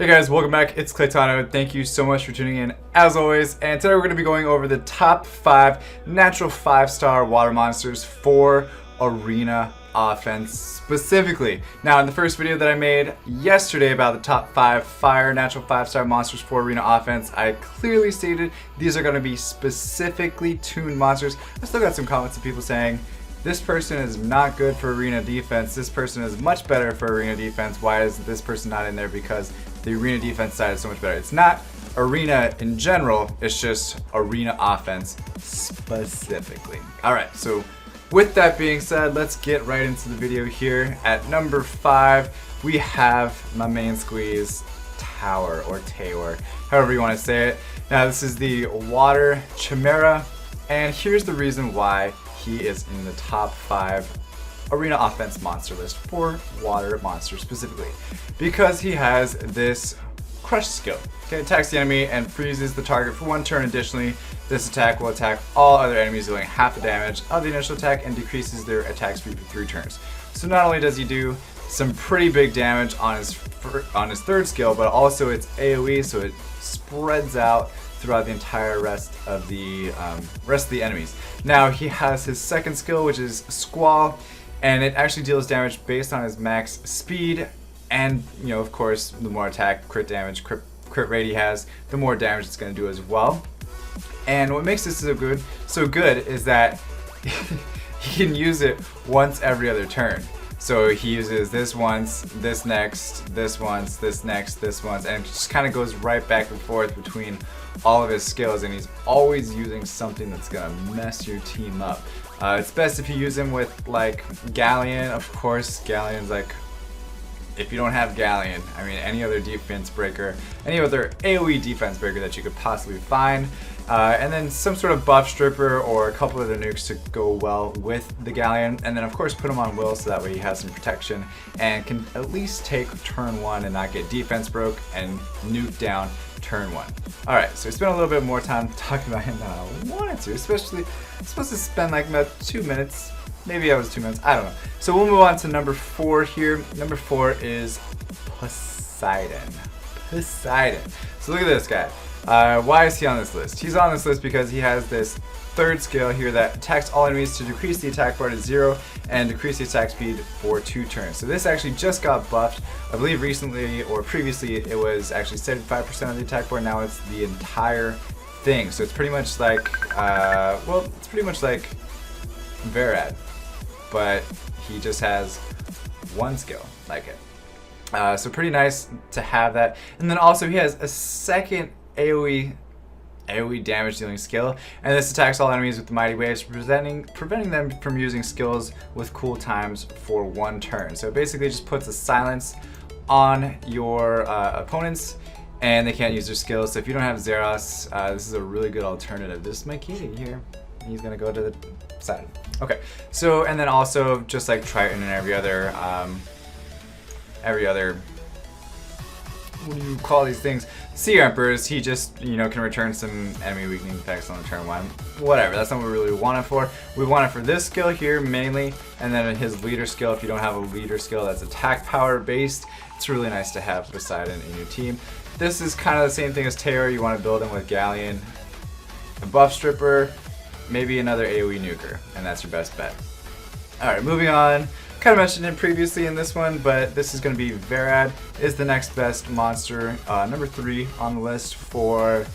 Hey guys, welcome back. It's Claytano. Thank you so much for tuning in as always. And today we're going to be going over the top 5 natural 5-star water monsters for arena offense specifically. Now in the first video that I made yesterday about the top 5 natural 5-star monsters for arena offense, I clearly stated these are going to be specifically tuned monsters. I still got some comments of people saying, this person is not good for arena defense, this person is much better for arena defense, why is this person not in there? Because the arena defense side is so much better. It's not arena in general, it's just arena offense specifically. Alright, so with that being said, let's get right into the video here. At number 5, we have my main squeeze, Tower or Tayor, however you want to say it. Now this is the Water Chimera, and here's the reason why he is in the top 5 arena offense monster list for water monsters specifically, because he has this crush skill. Okay, attacks the enemy and freezes the target for 1 turn. Additionally, this attack will attack all other enemies, dealing half the damage of the initial attack and decreases their attack speed for 3 turns. So not only does he do some pretty big damage on his third skill, but also it's AoE, so it spreads out throughout the entire rest of the enemies. Now he has his second skill, which is Squall, and it actually deals damage based on his max speed, and of course the more attack, crit damage, crit rate he has, the more damage it's going to do as well. And what makes this so good is that he can use it once every other turn. So he uses this once, this next, this once, this next, this once, and it just kind of goes right back and forth between all of his skills, and he's always using something that's gonna mess your team up. It's best if you use him with like Galleon. Of course, Galleon's like, if you don't have Galleon, I mean any other defense breaker, any other AoE defense breaker that you could possibly find, and then some sort of buff stripper or a couple other nukes to go well with the Galleon, and then of course put him on Will so that way he has some protection and can at least take turn 1 and not get defense broke and nuke down turn 1. Alright, so we spent a little bit more time talking about him than I wanted to, especially I'm supposed to spend like about 2 minutes. Maybe that was 2 minutes, I don't know. So we'll move on to number 4 here. Number 4 is Poseidon. So look at this guy. Why is he on this list? He's on this list because he has this third skill here that attacks all enemies to decrease the attack bar to 0 and decrease the attack speed for 2 turns. So this actually just got buffed. I believe recently or previously it was actually 75% of the attack bar. Now it's the entire thing. So it's pretty much like, it's pretty much like Verad, but he just has 1 skill like it. So pretty nice to have that. And then also he has a second AoE damage dealing skill, and this attacks all enemies with the Mighty Waves, preventing them from using skills with cool times for 1 turn. So it basically just puts a silence on your opponents, and they can't use their skills. So if you don't have Zeros, this is a really good alternative. This is my kitty here. He's gonna go to the side. Okay, so and then also just like Triton and every other what do you call these things? Sea Emperors, he just, can return some enemy weakening effects on turn 1. Whatever, that's not what we really want it for. We want it for this skill here mainly, and then his leader skill. If you don't have a leader skill that's attack power based, it's really nice to have Poseidon in your team. This is kind of the same thing as Tayor. You want to build him with Galleon, a buff stripper, maybe another AoE nuker, and that's your best bet. Alright, moving on. Kind of mentioned it previously in this one, but this is going to be Verad is the next best monster, number 3 on the list for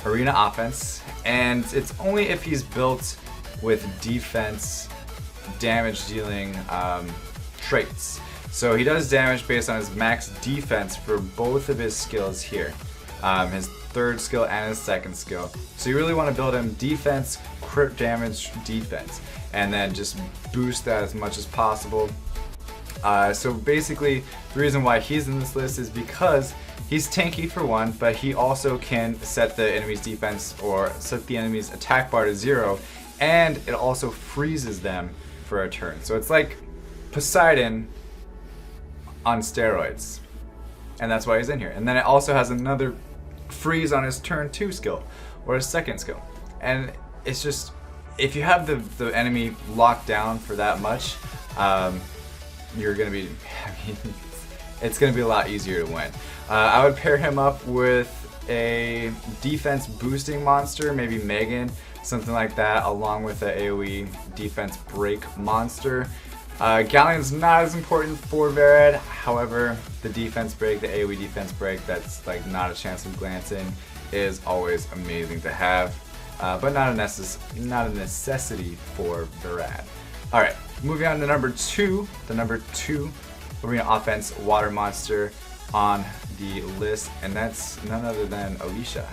arena offense, and it's only if he's built with defense damage dealing traits. So he does damage based on his max defense for both of his skills here, his third skill and his second skill. So you really want to build him defense, crit damage, defense, and then just boost that as much as possible. So basically the reason why he's in this list is because he's tanky for 1, but he also can set the enemy's defense or set the enemy's attack bar to 0, and it also freezes them for a turn. So it's like Poseidon on steroids, and that's why he's in here. And then it also has another freeze on his turn 2 skill or his second skill, and it's just, if you have the enemy locked down for that much, you're gonna be, it's going to be a lot easier to win. I would pair him up with a defense boosting monster, maybe Megan, something like that, along with the AoE defense break monster. Galleon's not as important for Verad, however, the defense break, the AoE defense break, that's like not a chance of glancing, is always amazing to have, but not a necessity for Verad. Alright, moving on to number 2, the number 2 arena offense water monster on the list, and that's none other than Alicia.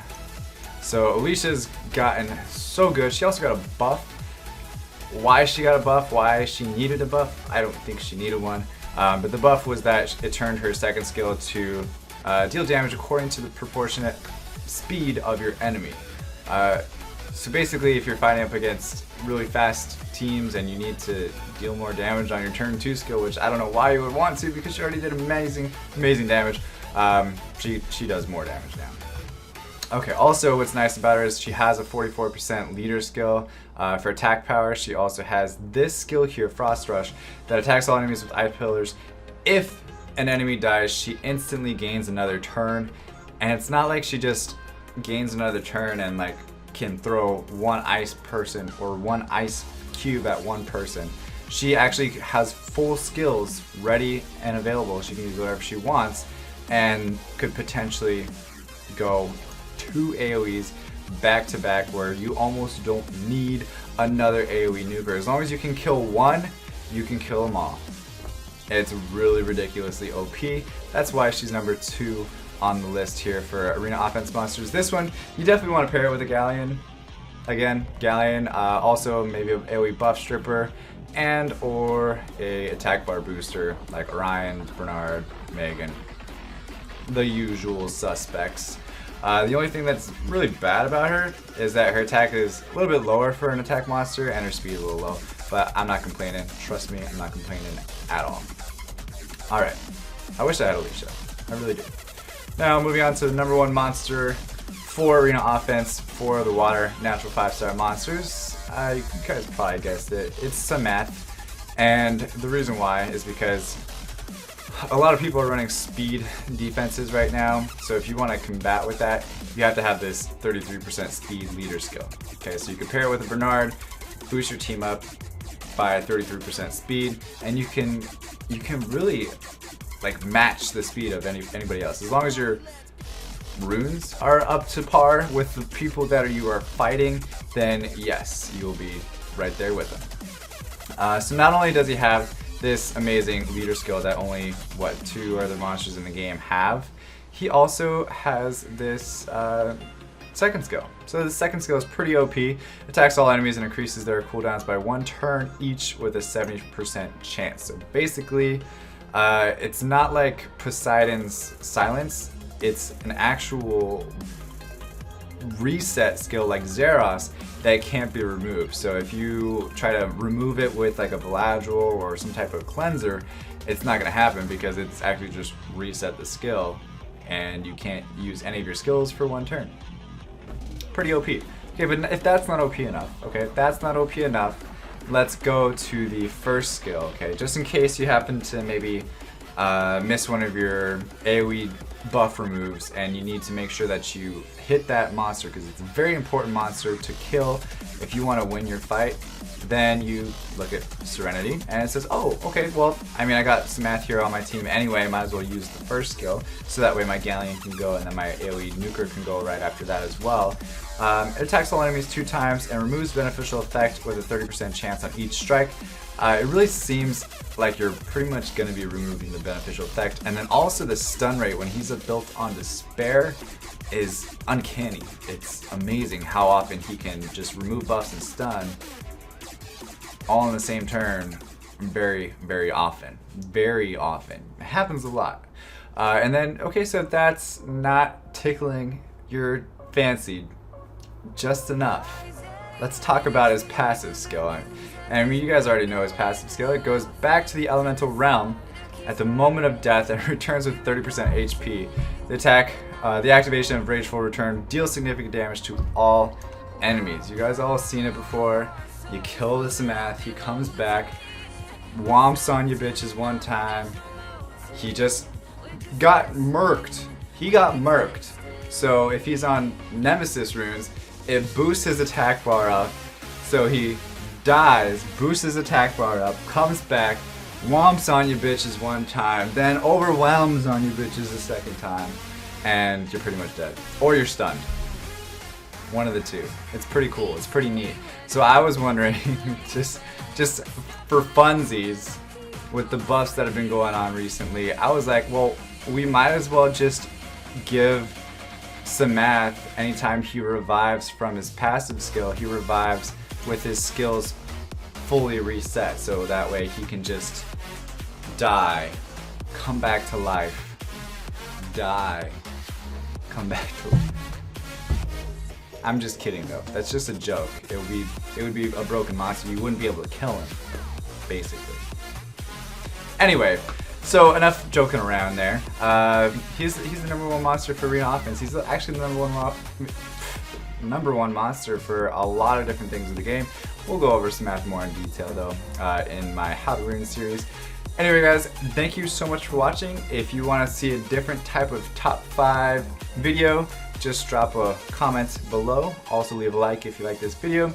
So Alicia's gotten so good. She also got a buff. Why she got a buff, why she needed a buff, I don't think she needed one. But the buff was that it turned her second skill to deal damage according to the proportionate speed of your enemy. So basically, if you're fighting up against really fast teams and you need to deal more damage on your turn 2 skill, which I don't know why you would want to because she already did amazing damage, she does more damage now. Okay, also what's nice about her is she has a 44% leader skill. For attack power, she also has this skill here, Frost Rush, that attacks all enemies with ice pillars. If an enemy dies, she instantly gains another turn, and it's not like she just gains another turn and like can throw one ice person or one ice cube at one person. She actually has full skills ready and available. She can use whatever she wants and could potentially go 2 AoEs back to back where you almost don't need another AoE nuker. As long as you can kill one, you can kill them all. It's really ridiculously OP. That's why she's number 2 on the list here for arena offense monsters. This one, you definitely want to pair it with a Galleon. Again, Galleon, also maybe an AoE buff stripper, and or a attack bar booster like Orion, Bernard, Megan. The usual suspects. The only thing that's really bad about her is that her attack is a little bit lower for an attack monster and her speed is a little low. But I'm not complaining. Trust me, I'm not complaining at all. Alright. I wish I had Alicia. I really do. Now moving on to the number 1 monster for arena offense for the water natural 5-star monsters. You guys probably guessed it. It's Samath. And the reason why is because a lot of people are running speed defenses right now, so if you want to combat with that, you have to have this 33% speed leader skill. Okay, so you can pair it with a Bernard, boost your team up by 33% speed, and you can really like match the speed of anybody else. As long as your runes are up to par with the people that you are fighting, then yes, you'll be right there with them. So not only does he have this amazing leader skill that only 2 other monsters in the game have, he also has this second skill. So the second skill is pretty OP. Attacks all enemies and increases their cooldowns by 1 turn each with a 70% chance. So basically, it's not like Poseidon's Silence. It's an actual reset skill like Zeros that can't be removed. So if you try to remove it with like a Beladriel or some type of cleanser, it's not going to happen because it's actually just reset the skill and you can't use any of your skills for 1 turn. Pretty OP. Okay, but if that's not OP enough, let's go to the first skill, okay? Just in case you happen to maybe miss one of your AoE buff removes and you need to make sure that you hit that monster because it's a very important monster to kill if you want to win your fight. Then you look at Serenity and it says, oh, okay, well, I mean, I got Samath here on my team anyway, might as well use the first skill so that way my Galleon can go and then my AoE nuker can go right after that as well. It attacks all enemies 2 times and removes beneficial effect with a 30% chance on each strike. It really seems like you're pretty much going to be removing the beneficial effect. And then also the stun rate when he's built on Despair is uncanny. It's amazing how often he can just remove buffs and stun all in the same turn very, very often. Very often. It happens a lot. And then, okay, so that's not tickling your fancy just enough. Let's talk about his passive skill. And I mean, you guys already know his passive skill. It goes back to the elemental realm at the moment of death and returns with 30% HP. The activation of Rageful Return deals significant damage to all enemies. You guys all seen it before. You kill the Samath, he comes back, womps on you bitches 1 time. He just got murked. He got murked. So if he's on Nemesis runes, it boosts his attack bar up. So he dies, boosts his attack bar up, comes back, womps on you bitches one time, then overwhelms on you bitches a second time, and you're pretty much dead. Or you're stunned. One of the two. It's pretty cool. It's pretty neat. So I was wondering, just for funsies, with the buffs that have been going on recently, I was like, well, we might as well just give Samath, anytime he revives from his passive skill, he revives with his skills fully reset, so that way he can just die, come back to life, die, come back to life. I'm just kidding though. That's just a joke. It would be a broken monster. You wouldn't be able to kill him, basically. Anyway, so enough joking around there. He's the #1 monster for arena offense. He's actually the number one monster for a lot of different things in the game. We'll go over Samath more in detail though in my How to Rune series. Anyway guys, thank you so much for watching. If you want to see a different type of top 5 video, just drop a comment below. Also leave a like if you like this video.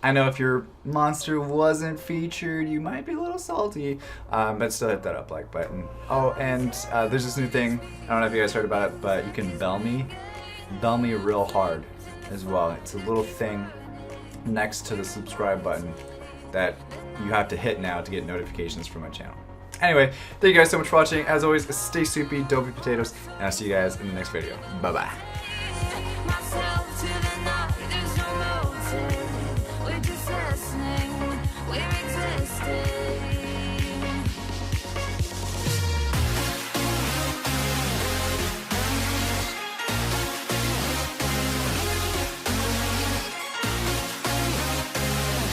I know if your monster wasn't featured, you might be a little salty, but still hit that like button. Oh, and there's this new thing, I don't know if you guys heard about it, but you can bell me real hard as well. It's a little thing next to the subscribe button that you have to hit now to get notifications from my channel. Anyway, thank you guys so much for watching. As always, stay soupy, dopey potatoes, and I'll see you guys in the next video. Bye-bye.